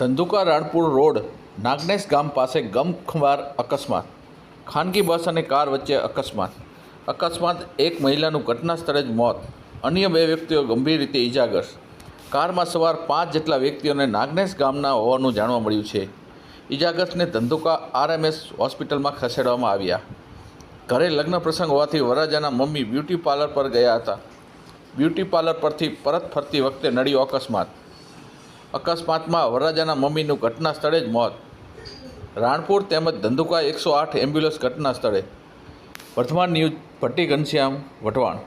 Dhandhuka Ranpur road Nagnesh ગામ પાસે ગમખ્વાર અકસ્માત. ખાનગી બસ અને કાર વચ્ચે અકસ્માત. એક મહિલાનું ઘટના સ્થળે જ મોત, અન્ય 2 વ્યક્તિઓ ગંભીર રીતે ઇજાગ્રસ્ત. કારમાં સવાર 5 જેટલા વ્યક્તિઓને નાગનેશ ગામના હોવાનું જાણવા મળ્યું છે. ઇજાગ્રસ્તને ધંધુકા RMS હોસ્પિટલમાં ખસેડવામાં આવ્યા. ઘરે લગ્ન પ્રસંગ હોવાથી વરરાજાના મમ્મી બ્યુટી પાર્લર પર ગયા હતા. બ્યુટી પાર્લર પરથી પરત ફરતી વખતે નડ્યો અકસ્માતમાં વરરાજાના મમ્મીનું ઘટના સ્થળે જ મોત. રાણપુર તેમજ ધંધુકા 108 એમ્બ્યુલન્સ ઘટના સ્થળે. વર્ધમાન ન્યૂઝ ભટ્ટી ઘનશ્યામ વઢવાણ.